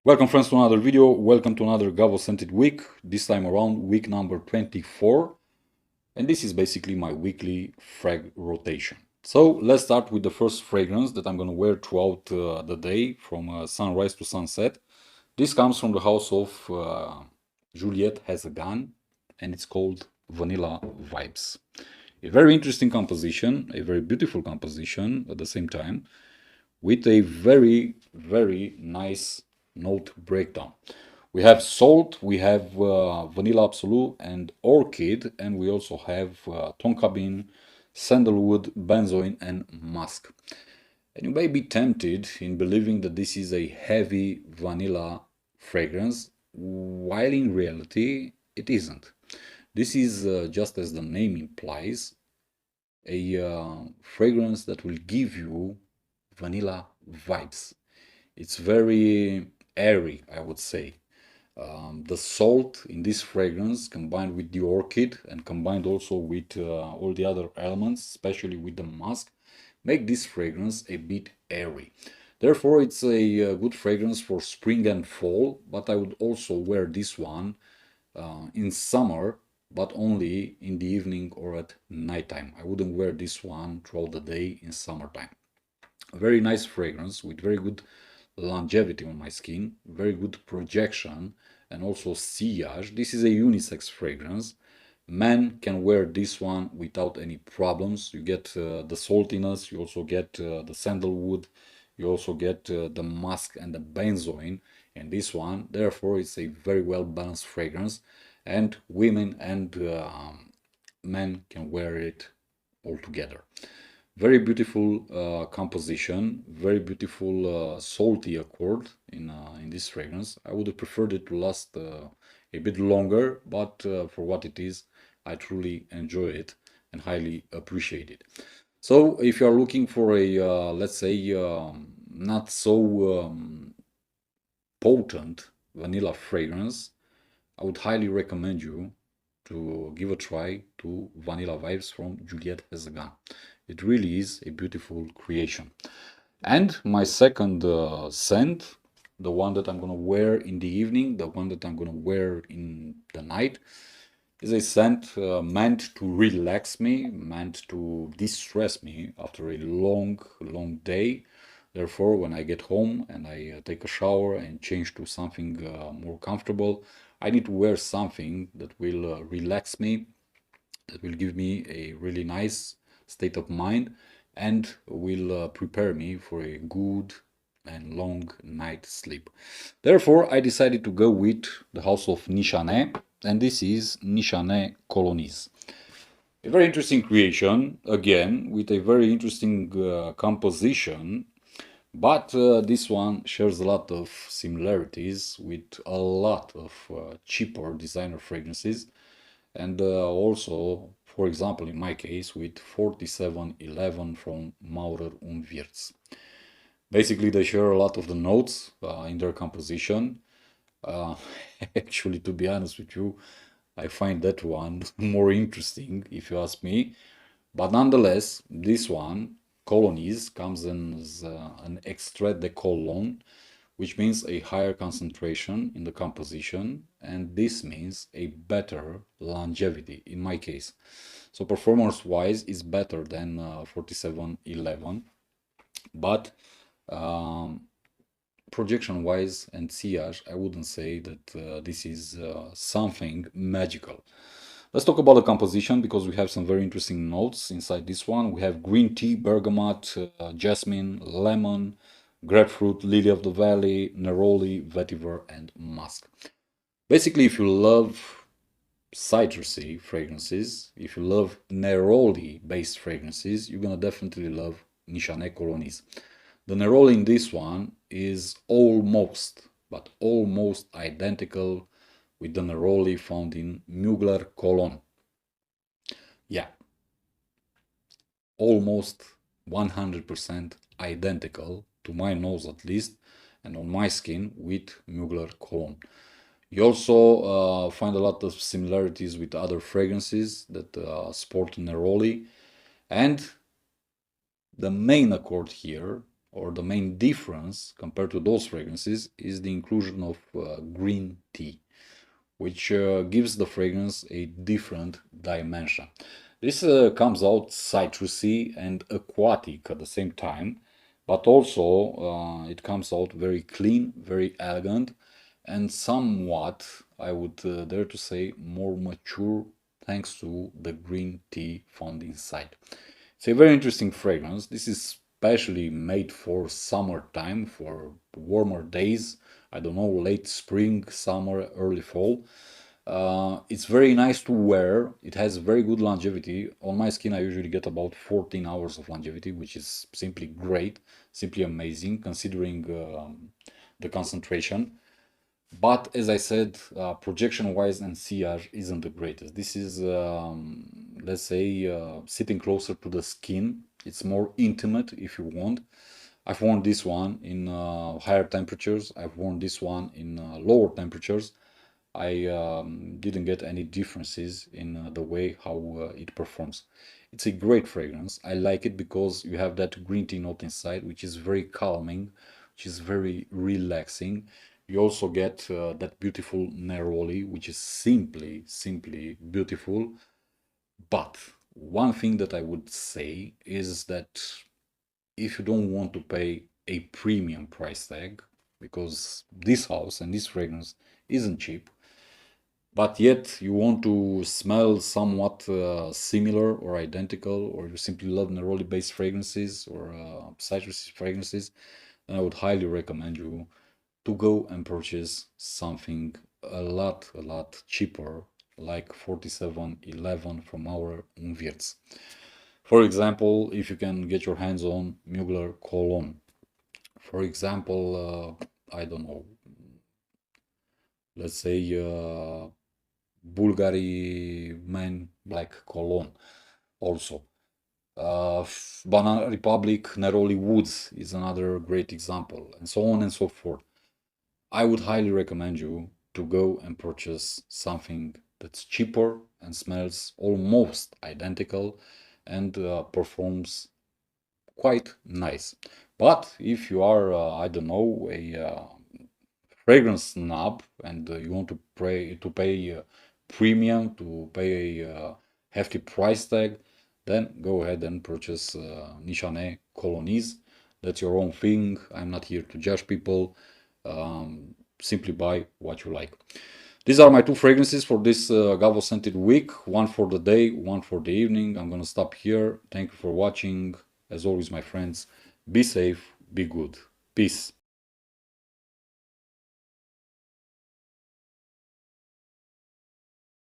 Welcome friends to another video, welcome to another GaVo scented week, this time around week number 24, and this is basically my weekly frag rotation. So let's start with the first fragrance that I'm going to wear throughout the day from sunrise to sunset. This comes from the house of Juliette Has a Gun, and it's called Vanilla Vibes. A very interesting composition, a very beautiful composition at the same time, with a very nice note breakdown. We have salt, we have vanilla absolute and orchid, and we also have tonka bean, sandalwood, benzoin, and musk. And you may be tempted in believing that this is a heavy vanilla fragrance, while in reality it isn't. This is, just as the name implies, a fragrance that will give you vanilla vibes. It's very airy, I would say. The salt in this fragrance, combined with the orchid and combined also with all the other elements, especially with the musk, make this fragrance a bit airy. Therefore, it's a good fragrance for spring and fall, but I would also wear this one in summer, but only in the evening or at nighttime. I wouldn't wear this one throughout the day in summertime. A very nice fragrance with very good longevity on my skin, very good projection, and also sillage. This is a unisex fragrance. Men can wear this one without any problems. You get the saltiness, you also get the sandalwood, you also get the musk and the benzoin in this one. Therefore, it's a very well balanced fragrance, and women and men can wear it all together. Very beautiful composition, very beautiful salty accord in this fragrance. I would have preferred it to last a bit longer, but for what it is, I truly enjoy it and highly appreciate it. So if you are looking for a, let's say, not so potent vanilla fragrance, I would highly recommend you to give a try to Vanilla Vibes from Juliette Has a Gun. It really is a beautiful creation. And my second scent, the one that I'm going to wear in the evening, the one that I'm going to wear in the night, is a scent meant to relax me, meant to distress me after a long day. Therefore, when I get home and I take a shower and change to something more comfortable, I need to wear something that will relax me, that will give me a really nice state of mind, and will prepare me for a good and long night sleep. Therefore, I decided to go with the house of Nishane, and this is Nishane Colonist. A very interesting creation, again, with a very interesting composition, but this one shares a lot of similarities with a lot of cheaper designer fragrances, and also, for example, in my case, with 4711 from Maurer und Wirz. Basically, they share a lot of the notes in their composition. Actually, to be honest with you, I find that one more interesting, if you ask me. But nonetheless, this one, Colonies, comes in as an extrait de cologne, which means a higher concentration in the composition, and this means a better longevity in my case. So performance-wise, it's better than 4711, but projection-wise and sillage, I wouldn't say that this is something magical. Let's talk about the composition, because we have some very interesting notes inside this one. We have green tea, bergamot, jasmine, lemon, grapefruit, lily of the valley, neroli, vetiver, and musk. Basically, if you love citrusy fragrances, if you love neroli-based fragrances, you're gonna definitely love Nishane Colonist. The neroli in this one is almost, but almost identical with the neroli found in Mugler cologne. Yeah, almost 100% identical, to my nose at least, and on my skin with Mugler cologne. You also find a lot of similarities with other fragrances that sport neroli, and the main accord here or the main difference compared to those fragrances is the inclusion of green tea, which gives the fragrance a different dimension. This comes out citrusy and aquatic at the same time, but also it comes out very clean, very elegant, and somewhat, I would dare to say, more mature thanks to the green tea found inside. It's a very interesting fragrance. This is specially made for summertime, for warmer days. I don't know, late spring, summer, early fall. It's very nice to wear. It has very good longevity. On my skin, I usually get about 14 hours of longevity, which is simply great, simply amazing considering the concentration. But as I said, projection-wise and CR isn't the greatest. This is, let's say, sitting closer to the skin. It's more intimate if you want. I've worn this one in higher temperatures. I've worn this one in lower temperatures. I didn't get any differences in the way how it performs. It's a great fragrance. I like it because you have that green tea note inside, which is very calming, which is very relaxing. You also get that beautiful neroli, which is simply beautiful. But one thing that I would say is that if you don't want to pay a premium price tag, because this house and this fragrance isn't cheap, but yet you want to smell somewhat similar or identical, or you simply love neroli based fragrances or citrus fragrances, then I would highly recommend you to go and purchase something a lot cheaper, like 4711 from our Unwirts. For example, if you can get your hands on Mugler Cologne. For example, I don't know, let's say Bulgari Man Black Cologne also. Banana Republic Neroli Woods is another great example, and so on and so forth. I would highly recommend you to go and purchase something that's cheaper and smells almost identical and performs quite nice. But if you are, I don't know, a fragrance snob and you want to pay premium, to pay a hefty price tag, then go ahead and purchase Nishane Colonist. That's your own thing. I'm not here to judge people. Simply buy what you like. These are my two fragrances for this GaVo scented week. One for the day, one for the evening. I'm gonna stop here. Thank you for watching. As always, my friends, be safe, be good. Peace.